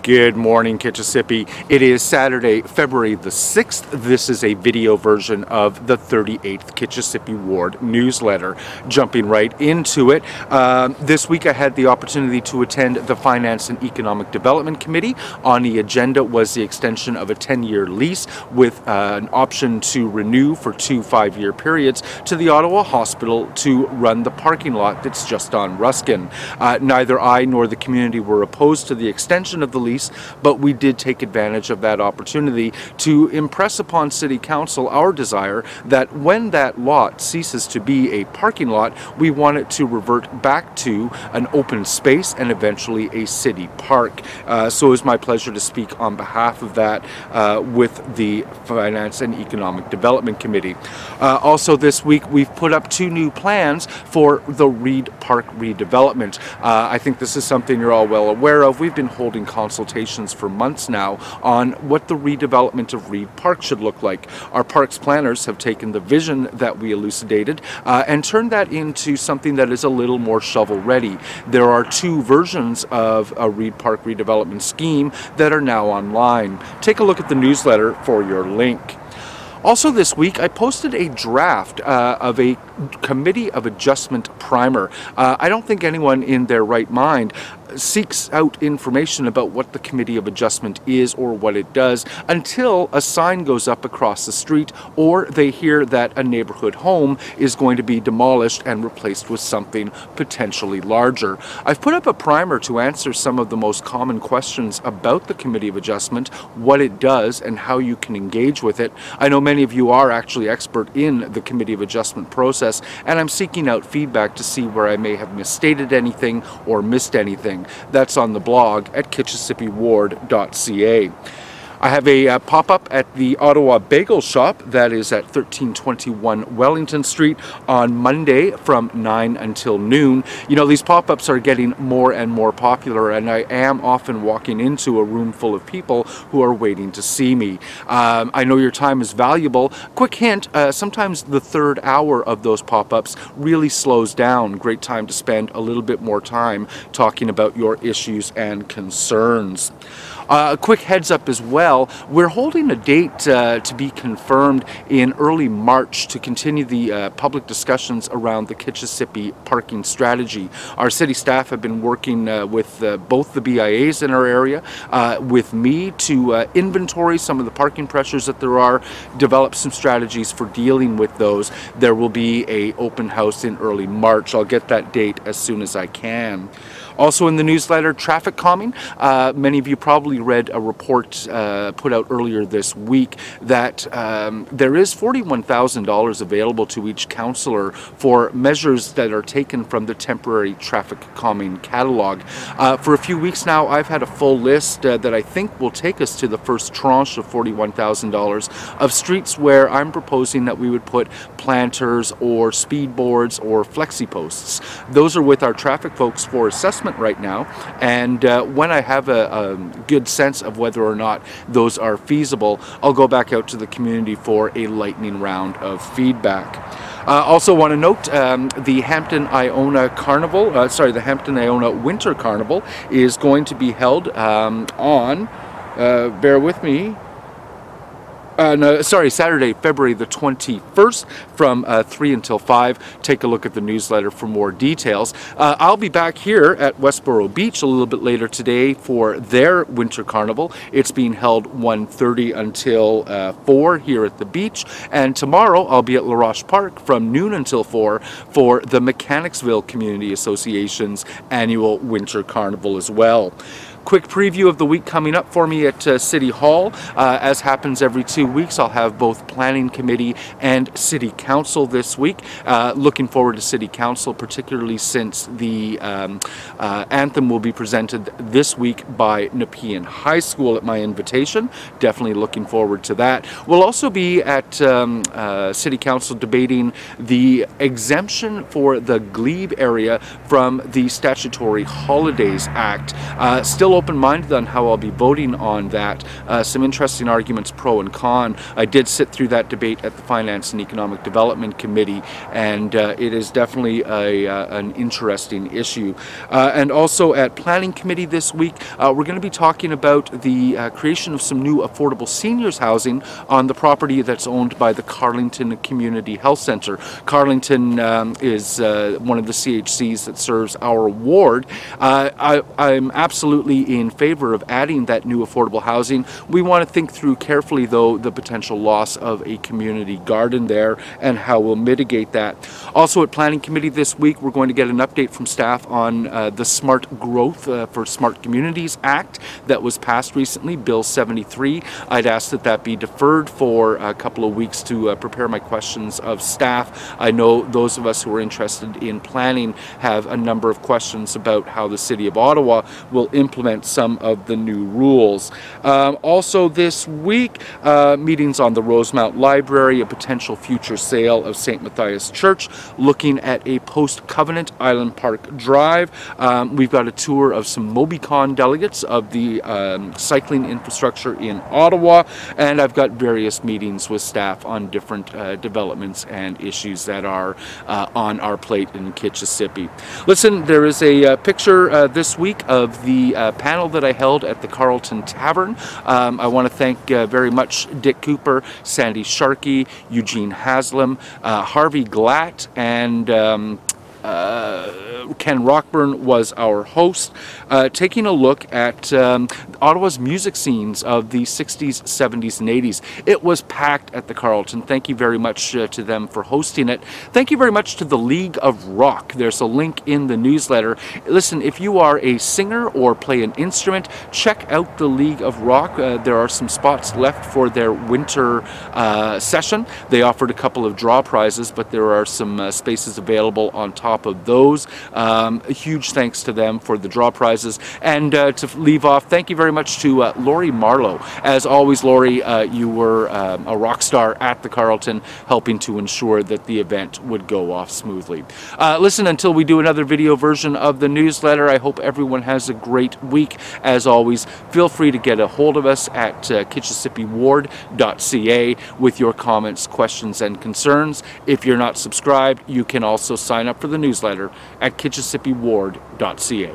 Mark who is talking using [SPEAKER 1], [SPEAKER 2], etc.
[SPEAKER 1] Good morning, Kitchissippi. It is Saturday, February the 6th. This is a video version of the 38th Kitchissippi Ward newsletter. Jumping right into it, this week I had the opportunity to attend the Finance and Economic Development Committee. On the agenda was the extension of a 10-year lease with an option to renew for 2 5-year periods to the Ottawa Hospital to run the parking lot that's just on Ruskin. Neither I nor the community were opposed to the extension of the lease, but we did take advantage of that opportunity to impress upon City Council our desire that when that lot ceases to be a parking lot, we want it to revert back to an open space and eventually a city park. So it was my pleasure to speak on behalf of that with the Finance and Economic Development Committee. Also this week we've put up 2 new plans for the Reed Park redevelopment. I think this is something you're all well aware of. We've been holding consultations for months now on what the redevelopment of Reed Park should look like. Our parks planners have taken the vision that we elucidated and turned that into something that is a little more shovel ready. There are 2 versions of a Reed Park redevelopment scheme that are now online. Take a look at the newsletter for your link. Also this week, I posted a draft of a Committee of Adjustment primer. I don't think anyone in their right mind seeks out information about what the Committee of Adjustment is or what it does until a sign goes up across the street or they hear that a neighborhood home is going to be demolished and replaced with something potentially larger. I've put up a primer to answer some of the most common questions about the Committee of Adjustment, what it does, and how you can engage with it. I know many of you are actually expert in the Committee of Adjustment process, and I'm seeking out feedback to see where I may have misstated anything or missed anything. That's on the blog at kitchissippiward.ca. I have a pop-up at the Ottawa Bagel Shop that is at 1321 Wellington Street on Monday from 9 until noon. You know, these pop-ups are getting more and more popular, and I am often walking into a room full of people who are waiting to see me. I know your time is valuable. Quick hint, sometimes the 3rd hour of those pop-ups really slows down. Great time to spend a little bit more time talking about your issues and concerns. A quick heads up as well, we're holding a date to be confirmed in early March to continue the public discussions around the Kitchissippi parking strategy. Our city staff have been working with both the BIAs in our area, with me to inventory some of the parking pressures that there are, develop some strategies for dealing with those. There will be an open house in early March. I'll get that date as soon as I can. Also in the newsletter, traffic calming. Many of you probably read a report put out earlier this week that there is $41,000 available to each councillor for measures that are taken from the temporary traffic calming catalog. For a few weeks now, I've had a full list that I think will take us to the first tranche of $41,000 of streets where I'm proposing that we would put planters or speed boards or flexi posts. Those are with our traffic folks for assessment right now, and when I have a good sense of whether or not those are feasible, I'll go back out to the community for a lightning round of feedback. Also want to note the Hampton Iona Carnival, the Hampton Iona Winter Carnival is going to be held on, bear with me, Saturday, February the 21st from 3 until 5. Take a look at the newsletter for more details. I'll be back here at Westboro Beach a little bit later today for their Winter Carnival. It's being held 1:30 until 4 here at the beach. And tomorrow I'll be at La Roche Park from noon until 4 for the Mechanicsville Community Association's annual Winter Carnival as well. Quick preview of the week coming up for me at City Hall. As happens every 2 weeks, I'll have both Planning Committee and City Council this week. Looking forward to City Council, particularly since the anthem will be presented this week by Nepean High School at my invitation. Definitely looking forward to that. We'll also be at City Council debating the exemption for the glebe area from the Statutory Holidays Act. Still still open-minded on how I'll be voting on that. Some interesting arguments pro and con. I did sit through that debate at the Finance and Economic Development Committee, and it is definitely an interesting issue. And also at Planning Committee this week, we're going to be talking about the creation of some new affordable seniors housing on the property that's owned by the Carlington Community Health Centre. Carlington is one of the CHCs that serves our ward. I'm absolutely in favor of adding that new affordable housing. We want to think through carefully, though, the potential loss of a community garden there and how we'll mitigate that. Also at Planning Committee this week, we're going to get an update from staff on the Smart Growth for Smart Communities Act that was passed recently, Bill 73. I'd ask that that be deferred for a couple of weeks to prepare my questions of staff. I know those of us who are interested in planning have a number of questions about how the City of Ottawa will implement some of the new rules. Also this week, meetings on the Rosemount Library, a potential future sale of St. Matthias Church, looking at a post-Covenant Island Park Drive. We've got a tour of some MobiCon delegates of the cycling infrastructure in Ottawa, and I've got various meetings with staff on different developments and issues that are on our plate in Kitchissippi. Listen, there is a picture this week of the panel that I held at the Carlton Tavern. I want to thank very much Dick Cooper, Sandy Sharkey, Eugene Haslam, Harvey Glatt, and Ken Rockburn was our host, taking a look at Ottawa's music scenes of the 60s, 70s, and 80s. It was packed at the Carlton. Thank you very much to them for hosting it. Thank you very much to the League of Rock. There's a link in the newsletter. Listen, if you are a singer or play an instrument, check out the League of Rock. There are some spots left for their winter session. They offered a couple of draw prizes, but there are some spaces available on top of those. A huge thanks to them for the draw prizes. And to leave off, thank you very much to Lori Marlowe. As always, Lori, you were a rock star at the Carlton, helping to ensure that the event would go off smoothly. Listen, until we do another video version of the newsletter, I hope everyone has a great week. As always, feel free to get a hold of us at kitchissippiward.ca with your comments, questions, and concerns. If you're not subscribed, you can also sign up for the newsletter at kitchissippiward.ca.